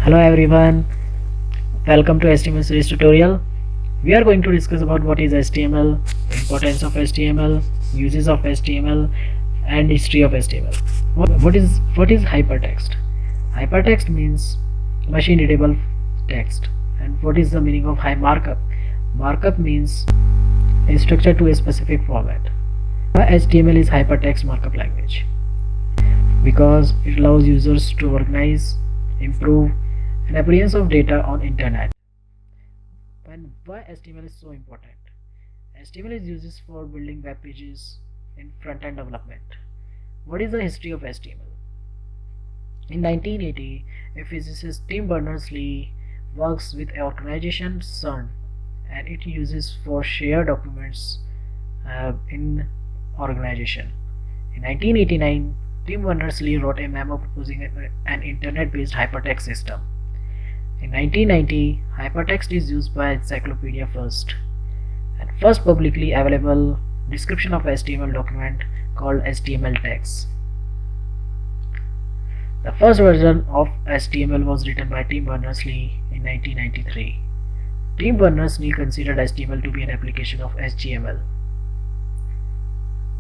Hello everyone, welcome to HTML series tutorial. We are going to discuss about what is HTML, importance of HTML, uses of HTML, and history of HTML. What is hypertext? Hypertext means machine readable text. And what is the meaning of high markup? Markup means a structure to a specific format. HTML is hypertext markup language because it allows users to organize, improve an appearance of data on internet. And why HTML is so important? HTML is used for building web pages in front-end development. What is the history of HTML? In 1980, a physicist Tim Berners-Lee works with an organization CERN, and it uses for share documents in organization. In 1989, Tim Berners-Lee wrote a memo proposing an internet-based hypertext system. In 1990, hypertext is used by Encyclopedia First, and first publicly available description of HTML document called HTML text. The first version of HTML was written by Tim Berners-Lee in 1993. Tim Berners-Lee considered HTML to be an application of HTML.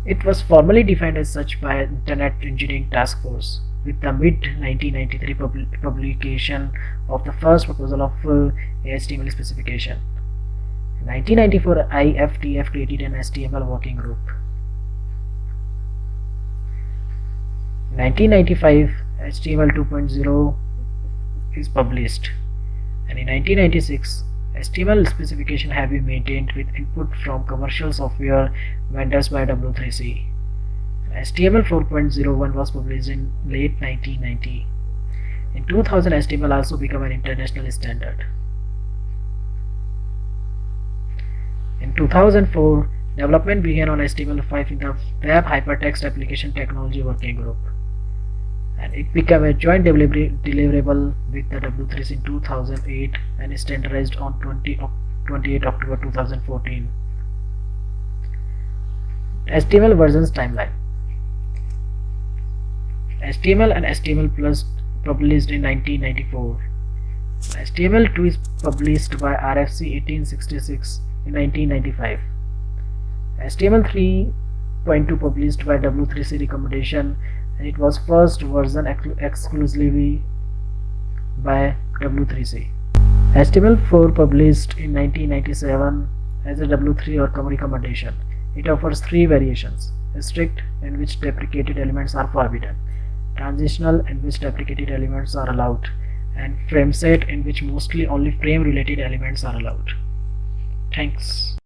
It was formally defined as such by Internet Engineering Task Force with the mid-1993 publication of the first proposal of full HTML specification. In 1994, IFTF created an HTML working group. In 1995, HTML 2.0 is published, and in 1996, HTML specification have been maintained with input from commercial software vendors by W3C. HTML 4.01 was published in late 1990. In 2000, HTML also became an international standard. In 2004, development began on HTML5 in the Web Hypertext Application Technology Working Group, and it became a joint deliverable with the W3C in 2008 and standardized on 28 October 2014. HTML versions timeline. HTML and HTML Plus published in 1994. HTML2 is published by RFC 1866 in 1995. HTML 3.2 published by W3C recommendation, and it was first version exclusively by W3C. HTML4 published in 1997 as a W3 recommendation. It offers three variations: strict, in which deprecated elements are forbidden; transitional, in which deprecated elements are allowed; and frameset, in which mostly only frame related elements are allowed. Thanks.